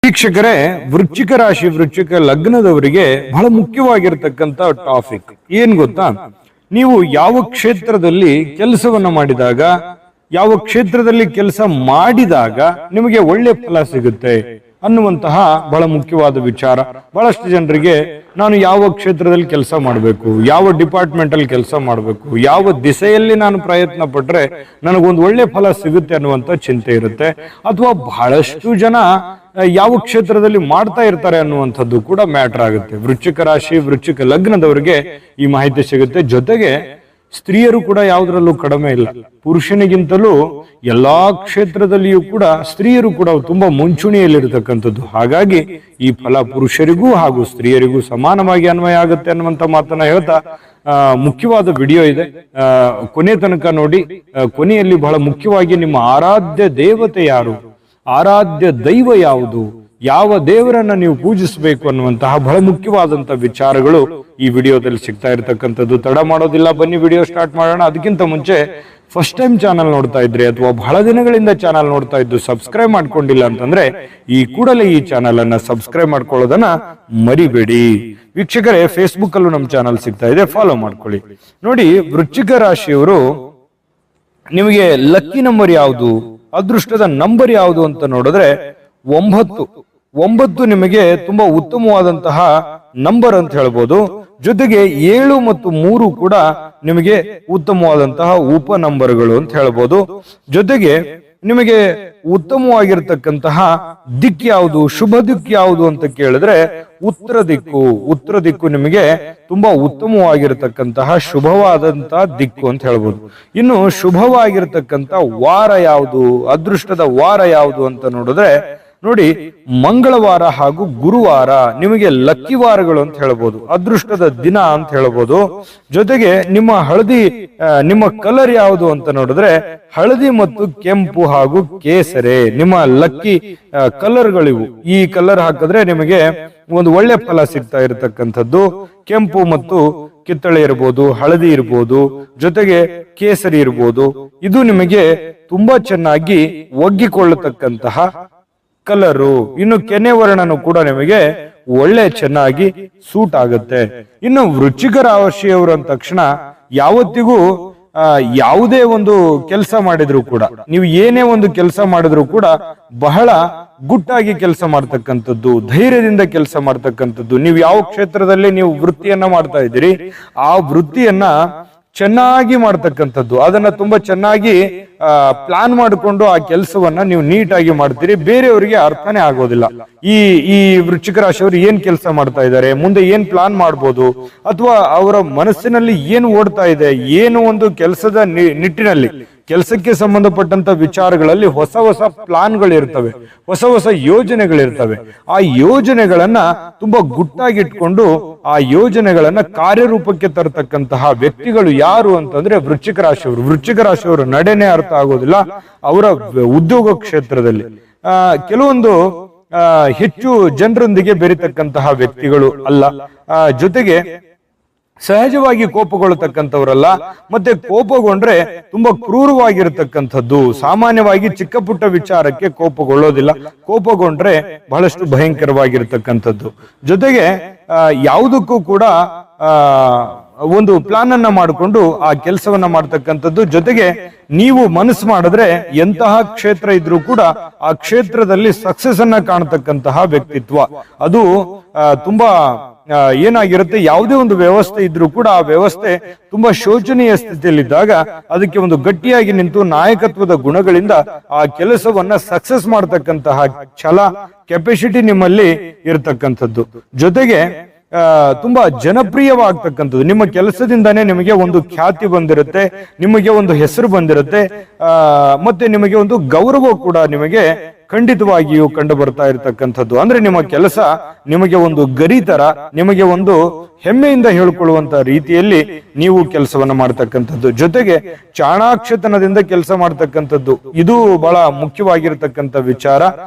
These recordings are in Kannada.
ವೀಕ್ಷಕರೇ, ವೃಶ್ಚಿಕ ರಾಶಿ ವೃಶ್ಚಿಕ ಲಗ್ನದವರಿಗೆ ಬಹಳ ಮುಖ್ಯವಾಗಿರತಕ್ಕಂತ ಟಾಪಿಕ್ ಏನ್ ಗೊತ್ತಾ? ನೀವು ಯಾವ ಕ್ಷೇತ್ರದಲ್ಲಿ ಕೆಲಸವನ್ನ ಮಾಡಿದಾಗ, ಯಾವ ಕ್ಷೇತ್ರದಲ್ಲಿ ಕೆಲಸ ಮಾಡಿದಾಗ ನಿಮಗೆ ಒಳ್ಳೆ ಫಲ ಸಿಗುತ್ತೆ ಅನ್ನುವಂತಹ ಬಹಳ ಮುಖ್ಯವಾದ ವಿಚಾರ. ಬಹಳಷ್ಟು ಜನರಿಗೆ ನಾನು ಯಾವ ಕ್ಷೇತ್ರದಲ್ಲಿ ಕೆಲಸ ಮಾಡಬೇಕು, ಯಾವ ಡಿಪಾರ್ಟ್ಮೆಂಟ್ ಅಲ್ಲಿ ಕೆಲಸ ಮಾಡಬೇಕು, ಯಾವ ದಿಸೆಯಲ್ಲಿ ನಾನು ಪ್ರಯತ್ನ ಪಟ್ರೆ ನನಗೊಂದು ಒಳ್ಳೆ ಫಲ ಸಿಗುತ್ತೆ ಅನ್ನುವಂತ ಚಿಂತೆ ಇರುತ್ತೆ. ಅಥವಾ ಬಹಳಷ್ಟು ಜನ ಯಾವ ಕ್ಷೇತ್ರದಲ್ಲಿ ಮಾಡ್ತಾ ಇರ್ತಾರೆ ಅನ್ನುವಂಥದ್ದು ಕೂಡ ಮ್ಯಾಟರ್ ಆಗುತ್ತೆ. ವೃಶ್ಚಿಕ ರಾಶಿ ವೃಶ್ಚಿಕ ಲಗ್ನದವರಿಗೆ ಈ ಮಾಹಿತಿ ಸಿಗುತ್ತೆ. ಜೊತೆಗೆ ಸ್ತ್ರೀಯರು ಕೂಡ ಯಾವುದರಲ್ಲೂ ಕಡಿಮೆ ಇಲ್ಲ. ಪುರುಷನಿಗಿಂತಲೂ ಎಲ್ಲಾ ಕ್ಷೇತ್ರದಲ್ಲಿಯೂ ಕೂಡ ಸ್ತ್ರೀಯರು ಕೂಡ ತುಂಬಾ ಮುಂಚೂಣಿಯಲ್ಲಿರ್ತಕ್ಕಂಥದ್ದು. ಹಾಗಾಗಿ ಈ ಫಲ ಪುರುಷರಿಗೂ ಹಾಗೂ ಸ್ತ್ರೀಯರಿಗೂ ಸಮಾನವಾಗಿ ಅನ್ವಯ ಆಗುತ್ತೆ ಅನ್ನುವಂತ ಮಾತನ್ನ ಹೇಳ್ತಾ ಮುಖ್ಯವಾದ ವಿಡಿಯೋ ಇದೆ, ಕೊನೆ ತನಕ ನೋಡಿ. ಕೊನೆಯಲ್ಲಿ ಬಹಳ ಮುಖ್ಯವಾಗಿ ನಿಮ್ಮ ಆರಾಧ್ಯ ದೇವತೆ ಯಾರು, ಆರಾಧ್ಯ ದೈವ ಯಾವುದು, ಯಾವ ದೇವರನ್ನ ನೀವು ಪೂಜಿಸಬೇಕು ಅನ್ನುವಂತಹ ಬಹಳ ಮುಖ್ಯವಾದಂತಹ ವಿಚಾರಗಳು ಈ ವಿಡಿಯೋದಲ್ಲಿ ಸಿಗ್ತಾ ಇರತಕ್ಕಂಥದ್ದು. ತಡ ಮಾಡೋದಿಲ್ಲ, ಬನ್ನಿ ವಿಡಿಯೋ ಸ್ಟಾರ್ಟ್ ಮಾಡೋಣ. ಅದಕ್ಕಿಂತ ಮುಂಚೆ ಫಸ್ಟ್ ಟೈಮ್ ಚಾನಲ್ ನೋಡ್ತಾ ಇದ್ರಿ ಅಥವಾ ಬಹಳ ದಿನಗಳಿಂದ ಚಾನಲ್ ನೋಡ್ತಾ ಇದ್ದು ಸಬ್ಸ್ಕ್ರೈಬ್ ಮಾಡ್ಕೊಂಡಿಲ್ಲ ಅಂತಂದ್ರೆ ಈ ಕೂಡಲೇ ಈ ಚಾನಲ್ ಅನ್ನ ಸಬ್ಸ್ಕ್ರೈಬ್ ಮಾಡ್ಕೊಳ್ಳೋದನ್ನ ಮರಿಬೇಡಿ. ವೀಕ್ಷಕರೇ, ಫೇಸ್ಬುಕ್ ಅಲ್ಲೂ ನಮ್ಮ ಚಾನಲ್ ಸಿಗ್ತಾ ಇದೆ, ಫಾಲೋ ಮಾಡ್ಕೊಳ್ಳಿ. ನೋಡಿ, ವೃಶ್ಚಿಕ ರಾಶಿಯವರು ನಿಮಗೆ ಲಕ್ಕಿ ನಂಬರ್ ಯಾವುದು, ಅದೃಷ್ಟದ ನಂಬರ್ ಯಾವುದು ಅಂತ ನೋಡಿದ್ರೆ 9 ನಿಮಗೆ ತುಂಬಾ ಉತ್ತಮವಾದಂತಹ ನಂಬರ್ ಅಂತ ಹೇಳ್ಬೋದು. ಜೊತೆಗೆ 7 ಮತ್ತು 3 ಕೂಡ ನಿಮಗೆ ಉತ್ತಮವಾದಂತಹ ಉಪ ನಂಬರ್ಗಳು ಅಂತ ಹೇಳ್ಬೋದು. ಜೊತೆಗೆ ನಿಮಗೆ ಉತ್ತಮವಾಗಿರ್ತಕ್ಕಂತಹ ದಿಕ್ಕು ಯಾವುದು, ಶುಭ ದಿಕ್ಕು ಯಾವುದು ಅಂತ ಕೇಳಿದ್ರೆ ಉತ್ತರ ದಿಕ್ಕು. ಉತ್ತರ ದಿಕ್ಕು ನಿಮಗೆ ತುಂಬಾ ಉತ್ತಮವಾಗಿರ್ತಕ್ಕಂತಹ ಶುಭವಾದಂತಹ ದಿಕ್ಕು ಅಂತ ಹೇಳ್ಬೋದು. ಇನ್ನು ಶುಭವಾಗಿರ್ತಕ್ಕಂಥ ವಾರ ಯಾವುದು, ಅದೃಷ್ಟದ ವಾರ ಯಾವುದು ಅಂತ ನೋಡಿದ್ರೆ ನೋಡಿ, ಮಂಗಳವಾರ ಹಾಗೂ ಗುರುವಾರ ನಿಮಗೆ ಲಕ್ಕಿ ವಾರಗಳು ಅಂತ ಹೇಳ್ಬೋದು, ಅದೃಷ್ಟದ ದಿನ ಅಂತ ಹೇಳ್ಬೋದು. ಜೊತೆಗೆ ನಿಮ್ಮ ಕಲರ್ ಯಾವುದು ಅಂತ ನೋಡಿದ್ರೆ ಹಳದಿ ಮತ್ತು ಕೆಂಪು ಹಾಗೂ ಕೇಸರೆ ನಿಮ್ಮ ಲಕ್ಕಿ ಕಲರ್ಗಳಿವು. ಈ ಕಲರ್ ಹಾಕಿದ್ರೆ ನಿಮಗೆ ಒಂದು ಒಳ್ಳೆ ಫಲ ಸಿಗ್ತಾ ಇರತಕ್ಕಂಥದ್ದು. ಕೆಂಪು ಮತ್ತು ಕಿತ್ತಳೆ ಇರ್ಬೋದು, ಹಳದಿ ಇರ್ಬೋದು, ಜೊತೆಗೆ ಕೇಸರಿ ಇರ್ಬೋದು. ಇದು ನಿಮಗೆ ತುಂಬಾ ಚೆನ್ನಾಗಿ ಒಗ್ಗಿಕೊಳ್ಳತಕ್ಕಂತಹ ಕಲರು. ಇನ್ನು ಕೆನೆ ವರ್ಣನು ಕೂಡ ನಿಮಗೆ ಒಳ್ಳೆ ಚೆನ್ನಾಗಿ ಸೂಟ್ ಆಗುತ್ತೆ. ಇನ್ನು ವೃಶ್ಚಿಕ ರಾಶಿಯವರು ಅಂದ ತಕ್ಷಣ ಯಾವತ್ತಿಗೂ ಯಾವುದೇ ಒಂದು ಕೆಲಸ ಮಾಡಿದ್ರು ಕೂಡ, ನೀವು ಏನೇ ಒಂದು ಕೆಲಸ ಮಾಡಿದ್ರು ಕೂಡ ಬಹಳ ಗುಟ್ಟಾಗಿ ಕೆಲಸ ಮಾಡ್ತಕ್ಕಂಥದ್ದು, ಧೈರ್ಯದಿಂದ ಕೆಲಸ ಮಾಡ್ತಕ್ಕಂಥದ್ದು. ನೀವು ಯಾವ ಕ್ಷೇತ್ರದಲ್ಲಿ ನೀವು ವೃತ್ತಿಯನ್ನ ಮಾಡ್ತಾ ಇದ್ದೀರಿ ಆ ವೃತ್ತಿಯನ್ನ ಚೆನ್ನಾಗಿ ಮಾಡ್ತಕ್ಕಂಥದ್ದು, ಅದನ್ನ ತುಂಬಾ ಚೆನ್ನಾಗಿ ಪ್ಲಾನ್ ಮಾಡಿಕೊಂಡು ಆ ಕೆಲಸವನ್ನ ನೀವು ನೀಟಾಗಿ ಮಾಡ್ತೀರಿ. ಬೇರೆಯವರಿಗೆ ಅರ್ಥನೇ ಆಗೋದಿಲ್ಲ ಈ ವೃಶ್ಚಿಕ ರಾಶಿಯವರು ಏನ್ ಕೆಲಸ ಮಾಡ್ತಾ ಇದ್ದಾರೆ, ಮುಂದೆ ಏನ್ ಪ್ಲಾನ್ ಮಾಡ್ಬೋದು, ಅಥವಾ ಅವರ ಮನಸ್ಸಿನಲ್ಲಿ ಏನು ಓಡ್ತಾ ಇದೆ, ಏನು ಒಂದು ಕೆಲಸದ ನಿಟ್ಟಿನಲ್ಲಿ ಕೆಲಸಕ್ಕೆ ಸಂಬಂಧಪಟ್ಟಂತ ವಿಚಾರಗಳಲ್ಲಿ ಹೊಸ ಹೊಸ ಪ್ಲಾನ್ಗಳಿರ್ತವೆ, ಹೊಸ ಹೊಸ ಯೋಜನೆಗಳಿರ್ತವೆ. ಆ ಯೋಜನೆಗಳನ್ನ ತುಂಬಾ ಗುಟ್ಟಾಗಿಟ್ಕೊಂಡು ಆ ಯೋಜನೆಗಳನ್ನ ಕಾರ್ಯರೂಪಕ್ಕೆ ತರತಕ್ಕಂತಹ ವ್ಯಕ್ತಿಗಳು ಯಾರು ಅಂತಂದ್ರೆ ವೃಶ್ಚಿಕ ರಾಶಿಯವರು. ವೃಶ್ಚಿಕ ರಾಶಿಯವರು ನಡೆನೇ ಅರ್ಥ ಆಗೋದಿಲ್ಲ ಅವರ ಉದ್ಯೋಗ ಕ್ಷೇತ್ರದಲ್ಲಿ. ಕೆಲವೊಂದು ಹೆಚ್ಚು ಜನರೊಂದಿಗೆ ಬೆರೀತಕ್ಕಂತಹ ವ್ಯಕ್ತಿಗಳು ಅಲ್ಲ. ಜೊತೆಗೆ ಸಹಜವಾಗಿ ಕೋಪಗೊಳ್ಳತಕ್ಕಂಥವ್ರಲ್ಲ. ಮತ್ತೆ ಕೋಪಗೊಂಡ್ರೆ ತುಂಬಾ ಕ್ರೂರವಾಗಿರ್ತಕ್ಕಂಥದ್ದು. ಸಾಮಾನ್ಯವಾಗಿ ಚಿಕ್ಕ ಪುಟ್ಟ ವಿಚಾರಕ್ಕೆ ಕೋಪಗೊಳ್ಳೋದಿಲ್ಲ, ಕೋಪಗೊಂಡ್ರೆ ಬಹಳಷ್ಟು ಭಯಂಕರವಾಗಿರ್ತಕ್ಕಂಥದ್ದು. ಜೊತೆಗೆ ಯಾವುದಕ್ಕೂ ಕೂಡ ಒಂದು ಪ್ಲಾನ್ ಅನ್ನ ಮಾಡಿಕೊಂಡು ಆ ಕೆಲಸವನ್ನ ಮಾಡ್ತಕ್ಕಂಥದ್ದು. ಜೊತೆಗೆ ನೀವು ಮನಸ್ಸು ಮಾಡಿದ್ರೆ ಎಂತಹ ಕ್ಷೇತ್ರ ಇದ್ರೂ ಕೂಡ ಆ ಕ್ಷೇತ್ರದಲ್ಲಿ ಸಕ್ಸಸ್ ಅನ್ನ ಕಾಣತಕ್ಕಂತಹ ವ್ಯಕ್ತಿತ್ವ. ಅದು ತುಂಬಾ ಏನಾಗಿರುತ್ತೆ, ಯಾವುದೇ ಒಂದು ವ್ಯವಸ್ಥೆ ಇದ್ರೂ ಕೂಡ ಆ ವ್ಯವಸ್ಥೆ ತುಂಬಾ ಶೋಚನೀಯ ಸ್ಥಿತಿಯಲ್ಲಿದ್ದಾಗ ಅದಕ್ಕೆ ಒಂದು ಗಟ್ಟಿಯಾಗಿ ನಿಂತು ನಾಯಕತ್ವದ ಗುಣಗಳಿಂದ ಆ ಕೆಲಸವನ್ನ ಸಕ್ಸಸ್ ಮಾಡತಕ್ಕಂತಹ ಛಲ, ಕೆಪಾಸಿಟಿ ನಿಮ್ಮಲ್ಲಿ ಇರತಕ್ಕಂಥದ್ದು. ಜೊತೆಗೆ ತುಂಬಾ ಜನಪ್ರಿಯವಾಗ್ತಕ್ಕಂಥದ್ದು. ನಿಮ್ಮ ಕೆಲಸದಿಂದಾನೇ ನಿಮಗೆ ಒಂದು ಖ್ಯಾತಿ ಬಂದಿರುತ್ತೆ, ನಿಮಗೆ ಒಂದು ಹೆಸರು ಬಂದಿರುತ್ತೆ, ಮತ್ತೆ ನಿಮಗೆ ಒಂದು ಗೌರವ ಕೂಡ ನಿಮಗೆ ಖಂಡಿತವಾಗಿಯೂ ಕಂಡು ಬರ್ತಾ ಇರತಕ್ಕಂಥದ್ದು. ಅಂದ್ರೆ ನಿಮ್ಮ ಕೆಲಸ ನಿಮಗೆ ಒಂದು ಗರಿ ತರ, ನಿಮಗೆ ಒಂದು ಹೆಮ್ಮೆಯಿಂದ ಹೇಳ್ಕೊಳ್ಳುವಂತ ರೀತಿಯಲ್ಲಿ ನೀವು ಕೆಲಸವನ್ನ ಮಾಡ್ತಕ್ಕಂಥದ್ದು. ಜೊತೆಗೆ ಚಾಣಾಕ್ಷತನದಿಂದ ಕೆಲಸ ಮಾಡ್ತಕ್ಕಂಥದ್ದು ಇದು ಬಹಳ ಮುಖ್ಯವಾಗಿರತಕ್ಕಂಥ ವಿಚಾರ.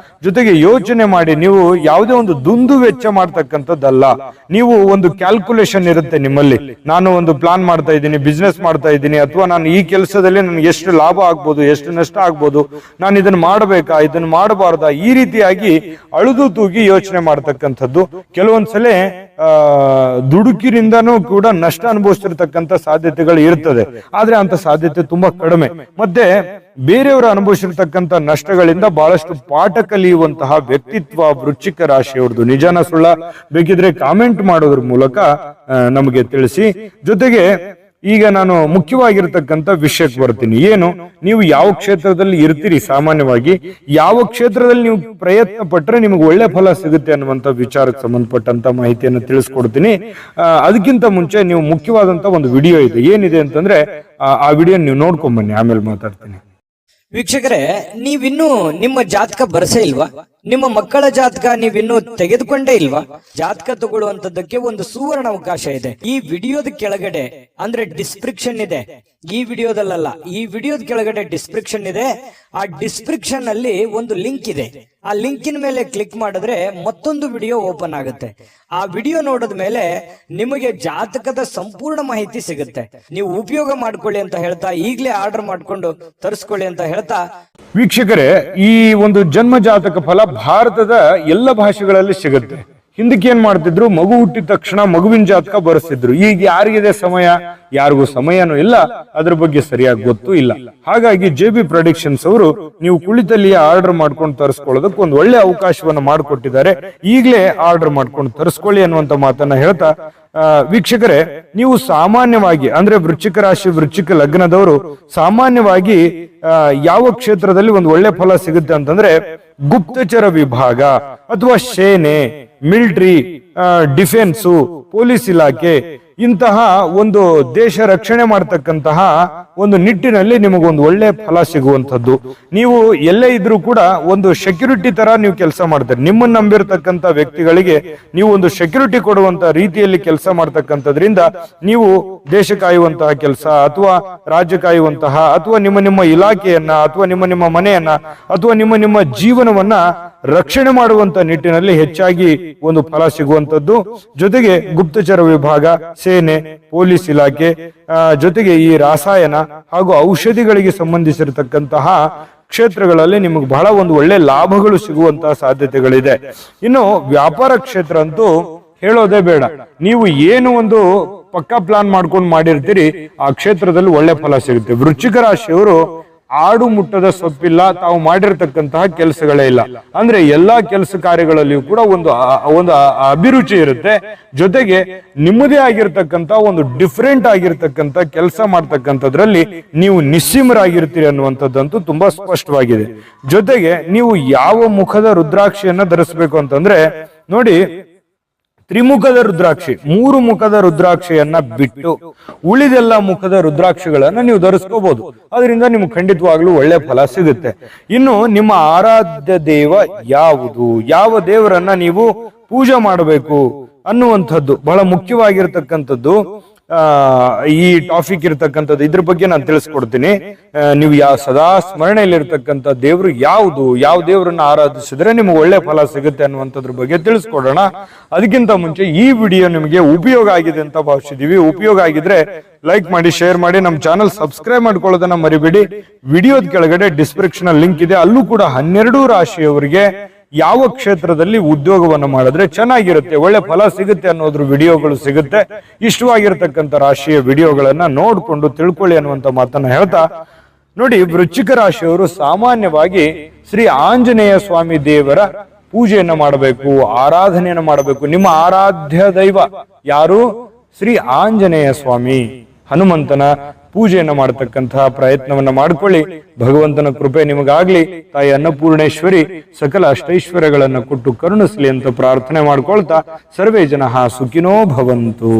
ಜೊತೆಗೆ ಯೋಚನೆ ಮಾಡಿ, ನೀವು ಯಾವುದೇ ಒಂದು ದುಂದು ವೆಚ್ಚ ಮಾಡ್ತಕ್ಕಂಥದ್ದಲ್ಲ. ನೀವು ಒಂದು ಕ್ಯಾಲ್ಕುಲೇಷನ್ ಇರುತ್ತೆ ನಿಮ್ಮಲ್ಲಿ, ನಾನು ಒಂದು ಪ್ಲಾನ್ ಮಾಡ್ತಾ ಇದ್ದೀನಿ, ಬಿಸ್ನೆಸ್ ಮಾಡ್ತಾ ಇದ್ದೀನಿ, ಅಥವಾ ನಾನು ಈ ಕೆಲಸದಲ್ಲಿ ನನ್ಗೆ ಎಷ್ಟು ಲಾಭ ಆಗ್ಬೋದು, ಎಷ್ಟು ನಷ್ಟ ಆಗ್ಬೋದು, ನಾನು ಇದನ್ನ ಮಾಡಬೇಕಾ, ಇದನ್ನ ಮಾಡಬಾರ್ದಾ, ಈ ರೀತಿಯಾಗಿ ಅಳುದು ತೂಗಿ ಯೋಚನೆ ಮಾಡ್ತಕ್ಕಂಥದ್ದು. ಕೆಲವೊಂದ್ಸಲ ದುಡುಕಿರಿಂದನೂ ಕೂಡ ನಷ್ಟ ಅನುಭವಿಸಿರ್ತಕ್ಕಂಥ ಸಾಧ್ಯತೆಗಳು ಇರ್ತದೆ. ಆದ್ರೆ ಅಂತ ಸಾಧ್ಯತೆ ತುಂಬಾ ಕಡಿಮೆ. ಮತ್ತೆ ಬೇರೆಯವರು ಅನುಭವಿಸಿರ್ತಕ್ಕಂಥ ನಷ್ಟಗಳಿಂದ ಬಹಳಷ್ಟು ಪಾಠ ಕಲಿಯುವಂತಹ ವ್ಯಕ್ತಿತ್ವ ವೃಶ್ಚಿಕ ರಾಶಿಯವ್ರದ್ದು. ನಿಜಾನ ಸುಳ್ಳ ಬೇಕಿದ್ರೆ ಕಾಮೆಂಟ್ ಮಾಡೋದ್ರ ಮೂಲಕ ನಮಗೆ ತಿಳಿಸಿ. ಜೊತೆಗೆ ಈಗ ನಾನು ಮುಖ್ಯವಾಗಿರ್ತಕ್ಕಂಥ ವಿಷಯಕ್ಕೆ ಬರ್ತೀನಿ. ಏನು, ನೀವು ಯಾವ ಕ್ಷೇತ್ರದಲ್ಲಿ ಇರ್ತೀರಿ, ಸಾಮಾನ್ಯವಾಗಿ ಯಾವ ಕ್ಷೇತ್ರದಲ್ಲಿ ನೀವು ಪ್ರಯತ್ನ ಪಟ್ಟರೆ ನಿಮಗೆ ಒಳ್ಳೆ ಫಲ ಸಿಗುತ್ತೆ ಅನ್ನುವಂಥ ವಿಚಾರಕ್ಕೆ ಸಂಬಂಧಪಟ್ಟಂತ ಮಾಹಿತಿಯನ್ನು ತಿಳಿಸ್ಕೊಡ್ತೀನಿ. ಅದಕ್ಕಿಂತ ಮುಂಚೆ ನೀವು ಮುಖ್ಯವಾದಂತ ಒಂದು ವಿಡಿಯೋ ಇದೆ. ಏನಿದೆ ಅಂತಂದ್ರೆ ಆ ವಿಡಿಯೋ ನೀವು ನೋಡ್ಕೊಂಡ್ ಬನ್ನಿ, ಆಮೇಲೆ ಮಾತಾಡ್ತೀನಿ. ವೀಕ್ಷಕರೇ, ನೀವಿನ್ನೂ ನಿಮ್ಮ ಜಾತಕ ಬರಸೇ ಇಲ್ವಾ? ನಿಮ್ಮ ಮಕ್ಕಳ ಜಾತಕ ನೀವಿನ್ನೂ ತೆಗೆದುಕೊಂಡೇ ಇಲ್ವಾ? ಜಾತಕ ತಗೊಳ್ಳುವಂತದ್ದಕ್ಕೆ ಒಂದು ಸುವರ್ಣ ಅವಕಾಶ ಇದೆ. ಈ ವಿಡಿಯೋದ ಕೆಳಗಡೆ ಅಂದ್ರೆ ಡಿಸ್ಕ್ರಿಪ್ಷನ್ ಇದೆ. ಈ ವಿಡಿಯೋದಲ್ಲ, ಈ ವಿಡಿಯೋದ ಕೆಳಗಡೆ ಡಿಸ್ಕ್ರಿಪ್ಷನ್ ಇದೆ. ಆ ಡಿಸ್ಕ್ರಿಪ್ಷನ್ ಅಲ್ಲಿ ಒಂದು ಲಿಂಕ್ ಇದೆ. ಆ ಲಿಂಕಿನ ಮೇಲೆ ಕ್ಲಿಕ್ ಮಾಡಿದ್ರೆ ಮತ್ತೊಂದು ವಿಡಿಯೋ ಓಪನ್ ಆಗುತ್ತೆ. ಆ ವಿಡಿಯೋ ನೋಡಿದ ಮೇಲೆ ನಿಮಗೆ ಜಾತಕದ ಸಂಪೂರ್ಣ ಮಾಹಿತಿ ಸಿಗುತ್ತೆ. ನೀವು ಉಪಯೋಗ ಮಾಡ್ಕೊಳ್ಳಿ ಅಂತ ಹೇಳ್ತಾ, ಈಗಲೇ ಆರ್ಡರ್ ಮಾಡ್ಕೊಂಡು ತರಿಸ್ಕೊಳ್ಳಿ ಅಂತ ಹೇಳ್ತಾ. ವೀಕ್ಷಕರೇ, ಈ ಒಂದು ಜನ್ಮ ಜಾತಕ ಫಲ ಭಾರತದ ಎಲ್ಲ ಭಾಷೆಗಳಲ್ಲಿ ಸಿಗುತ್ತೆ. ಹಿಂದಕ್ಕೆ ಏನ್ ಮಾಡ್ತಿದ್ರು, ಮಗು ಹುಟ್ಟಿದ ತಕ್ಷಣ ಮಗುವಿನ ಜಾತಕ ಬರೆಸ್ತಿದ್ರು. ಈಗ ಯಾರಿಗಿದೆ ಸಮಯ? ಯಾರಿಗೂ ಸಮಯನೂ ಇಲ್ಲ, ಅದ್ರ ಬಗ್ಗೆ ಸರಿಯಾಗಿ ಗೊತ್ತೂ ಇಲ್ಲ. ಹಾಗಾಗಿ JB ಪ್ರೊಡಕ್ಷನ್ಸ್ ಅವರು ನೀವು ಕುಳಿತಲ್ಲಿಯೇ ಆರ್ಡರ್ ಮಾಡ್ಕೊಂಡು ತರಿಸ್ಕೊಳ್ಳೋದಕ್ಕೆ ಒಂದು ಒಳ್ಳೆ ಅವಕಾಶವನ್ನ ಮಾಡಿಕೊಟ್ಟಿದ್ದಾರೆ. ಈಗಲೇ ಆರ್ಡರ್ ಮಾಡ್ಕೊಂಡು ತರಿಸ್ಕೊಳ್ಳಿ ಅನ್ನುವಂತ ಮಾತನ್ನ ಹೇಳ್ತಾ, ವೀಕ್ಷಕರೇ, ನೀವು ಸಾಮಾನ್ಯವಾಗಿ ಅಂದ್ರೆ ವೃಶ್ಚಿಕ ರಾಶಿ ವೃಶ್ಚಿಕ ಲಗ್ನದವರು ಸಾಮಾನ್ಯವಾಗಿ ಯಾವ ಕ್ಷೇತ್ರದಲ್ಲಿ ಒಂದು ಒಳ್ಳೆ ಫಲ ಸಿಗುತ್ತೆ ಅಂತಂದ್ರೆ ಗುಪ್ತಚರ ವಿಭಾಗ ಅಥವಾ ಸೇನೆ, ಮಿಲಿಟರಿ, ಡಿಫೆನ್ಸು, ಪೊಲೀಸ್ ಇಲಾಖೆ, ಇಂತಹ ಒಂದು ದೇಶ ರಕ್ಷಣೆ ಮಾಡತಕ್ಕಂತಹ ಒಂದು ನಿಟ್ಟಿನಲ್ಲಿ ನಿಮಗೊಂದು ಒಳ್ಳೆ ಫಲ ಸಿಗುವಂತದ್ದು. ನೀವು ಎಲ್ಲೇ ಇದ್ರೂ ಕೂಡ ಒಂದು ಸೆಕ್ಯೂರಿಟಿ ತರ ನೀವು ಕೆಲಸ ಮಾಡ್ತಾರೆ. ನಿಮ್ಮನ್ನ ನಂಬಿರ್ತಕ್ಕಂಥ ವ್ಯಕ್ತಿಗಳಿಗೆ ನೀವು ಒಂದು ಸೆಕ್ಯೂರಿಟಿ ಕೊಡುವಂತ ರೀತಿಯಲ್ಲಿ ಕೆಲಸ ಮಾಡ್ತಕ್ಕಂಥದ್ರಿಂದ ನೀವು ದೇಶ ಕಾಯುವಂತಹ ಕೆಲಸ ಅಥವಾ ರಾಜ್ಯ ಕಾಯುವಂತಹ ಅಥವಾ ನಿಮ್ಮ ಇಲಾಖೆಯನ್ನ ಅಥವಾ ನಿಮ್ಮ ಮನೆಯನ್ನ ಅಥವಾ ನಿಮ್ಮ ಜೀವನವನ್ನ ರಕ್ಷಣೆ ಮಾಡುವಂತ ನಿಟ್ಟಿನಲ್ಲಿ ಹೆಚ್ಚಾಗಿ ಒಂದು ಫಲ ಸಿಗುವಂತದ್ದು. ಜೊತೆಗೆ ಗುಪ್ತಚರ ವಿಭಾಗ, ಸೇನೆ, ಪೊಲೀಸ್ ಇಲಾಖೆ, ಜೊತೆಗೆ ಈ ರಾಸಾಯನ ಹಾಗೂ ಔಷಧಿಗಳಿಗೆ ಸಂಬಂಧಿಸಿರತಕ್ಕಂತಹ ಕ್ಷೇತ್ರಗಳಲ್ಲಿ ನಿಮಗೆ ಬಹಳ ಒಂದು ಒಳ್ಳೆ ಲಾಭಗಳು ಸಿಗುವಂತಹ ಸಾಧ್ಯತೆಗಳಿದೆ. ಇನ್ನು ವ್ಯಾಪಾರ ಕ್ಷೇತ್ರ ಅಂತೂ ಹೇಳೋದೇ ಬೇಡ. ನೀವು ಏನು ಒಂದು ಪಕ್ಕಾ ಪ್ಲಾನ್ ಮಾಡ್ಕೊಂಡು ಮಾಡಿರ್ತೀರಿ, ಆ ಕ್ಷೇತ್ರದಲ್ಲಿ ಒಳ್ಳೆ ಫಲ ಸಿಗುತ್ತೆ. ವೃಶ್ಚಿಕ ರಾಶಿಯವರು ಆಡು ಮುಟ್ಟದ ಸೊಪ್ಪಿಲ್ಲ, ತಾವು ಮಾಡಿರ್ತಕ್ಕಂತಹ ಕೆಲಸಗಳೇ ಇಲ್ಲ. ಅಂದ್ರೆ ಎಲ್ಲಾ ಕೆಲಸ ಕಾರ್ಯಗಳಲ್ಲಿಯೂ ಕೂಡ ಒಂದು ಅಭಿರುಚಿ ಇರುತ್ತೆ. ಜೊತೆಗೆ ನಿಮ್ಮದೇ ಆಗಿರ್ತಕ್ಕಂತ ಒಂದು ಡಿಫ್ರೆಂಟ್ ಆಗಿರ್ತಕ್ಕಂಥ ಕೆಲಸ ಮಾಡ್ತಕ್ಕಂಥದ್ರಲ್ಲಿ ನೀವು ನಿಸ್ಸೀಮರಾಗಿರ್ತೀರಿ ಅನ್ನುವಂಥದ್ದಂತೂ ತುಂಬಾ ಸ್ಪಷ್ಟವಾಗಿದೆ. ಜೊತೆಗೆ ನೀವು ಯಾವ ಮುಖದ ರುದ್ರಾಕ್ಷಿಯನ್ನ ಧರಿಸಬೇಕು ಅಂತಂದ್ರೆ ನೋಡಿ, ತ್ರಿಮುಖದ ರುದ್ರಾಕ್ಷಿ, 3 ಮುಖದ ರುದ್ರಾಕ್ಷಿಯನ್ನ ಬಿಟ್ಟು ಉಳಿದೆಲ್ಲ ಮುಖದ ರುದ್ರಾಕ್ಷಿಗಳನ್ನ ನೀವು ಧರಿಸ್ಕೋಬಹುದು. ಅದರಿಂದ ನಿಮ್ಗೆ ಖಂಡಿತವಾಗ್ಲೂ ಒಳ್ಳೆ ಫಲ ಸಿಗುತ್ತೆ. ಇನ್ನು ನಿಮ್ಮ ಆರಾಧ್ಯ ದೇವ ಯಾವುದು, ಯಾವ ದೇವರನ್ನ ನೀವು ಪೂಜೆ ಮಾಡಬೇಕು ಅನ್ನುವಂಥದ್ದು ಬಹಳ ಮುಖ್ಯವಾಗಿರ್ತಕ್ಕಂಥದ್ದು. ಈ ಟಾಪಿಕ್ ಇರ್ತಕ್ಕಂಥದ್ದು, ಇದ್ರ ಬಗ್ಗೆ ನಾನು ತಿಳಿಸ್ಕೊಡ್ತೀನಿ. ನೀವು ಸದಾ ಸ್ಮರಣೆಯಲ್ಲಿರ್ತಕ್ಕಂಥ ದೇವರು ಯಾವುದು, ಯಾವ ದೇವರನ್ನ ಆರಾಧಿಸಿದ್ರೆ ನಿಮ್ಗೆ ಒಳ್ಳೆ ಫಲ ಸಿಗುತ್ತೆ ಅನ್ನುವಂಥದ್ರ ಬಗ್ಗೆ ತಿಳಿಸ್ಕೊಡೋಣ. ಅದಕ್ಕಿಂತ ಮುಂಚೆ ಈ ವಿಡಿಯೋ ನಿಮಗೆ ಉಪಯೋಗ ಆಗಿದೆ ಅಂತ ಭಾವಿಸಿದೀವಿ. ಉಪಯೋಗ ಆಗಿದ್ರೆ ಲೈಕ್ ಮಾಡಿ, ಶೇರ್ ಮಾಡಿ, ನಮ್ಮ ಚಾನಲ್ ಸಬ್ಸ್ಕ್ರೈಬ್ ಮಾಡ್ಕೊಳ್ಳೋದನ್ನ ಮರಿಬೇಡಿ. ವಿಡಿಯೋದ ಕೆಳಗಡೆ ಡಿಸ್ಕ್ರಿಪ್ಷನ್ ಲಿಂಕ್ ಇದೆ. ಅಲ್ಲೂ ಕೂಡ 12 ರಾಶಿಯವರಿಗೆ ಯಾವ ಕ್ಷೇತ್ರದಲ್ಲಿ ಉದ್ಯೋಗವನ್ನು ಮಾಡಿದ್ರೆ ಚೆನ್ನಾಗಿರುತ್ತೆ, ಒಳ್ಳೆ ಫಲ ಸಿಗುತ್ತೆ ಅನ್ನೋದ್ರ ವಿಡಿಯೋಗಳು ಸಿಗುತ್ತೆ. ಇಷ್ಟವಾಗಿರ್ತಕ್ಕಂಥ ರಾಶಿಯ ವಿಡಿಯೋಗಳನ್ನ ನೋಡ್ಕೊಂಡು ತಿಳ್ಕೊಳ್ಳಿ ಅನ್ನುವಂತ ಮಾತನ್ನ ಹೇಳ್ತಾ, ನೋಡಿ, ವೃಶ್ಚಿಕ ರಾಶಿಯವರು ಸಾಮಾನ್ಯವಾಗಿ ಶ್ರೀ ಆಂಜನೇಯ ಸ್ವಾಮಿ ದೇವರ ಪೂಜೆಯನ್ನ ಮಾಡಬೇಕು, ಆರಾಧನೆಯನ್ನ ಮಾಡಬೇಕು. ನಿಮ್ಮ ಆರಾಧ್ಯ ದೈವ ಯಾರು? ಶ್ರೀ ಆಂಜನೇಯ ಸ್ವಾಮಿ, ಹನುಮಂತನ ಪೂಜೆಯನ್ನ ಮಾಡತಕ್ಕಂತಹ ಪ್ರಯತ್ನವನ್ನ ಮಾಡ್ಕೊಳ್ಳಿ. ಭಗವಂತನ ಕೃಪೆ ನಿಮಗಾಗ್ಲಿ. ತಾಯಿ ಅನ್ನಪೂರ್ಣೇಶ್ವರಿ ಸಕಲ ಅಷ್ಟೈಶ್ವರ್ಯಗಳನ್ನ ಕೊಟ್ಟು ಕರುಣಿಸ್ಲಿ ಅಂತ ಪ್ರಾರ್ಥನೆ ಮಾಡ್ಕೊಳ್ತಾ, ಸರ್ವೇ ಜನಃ ಸುಖಿನೋ ಭವಂತು.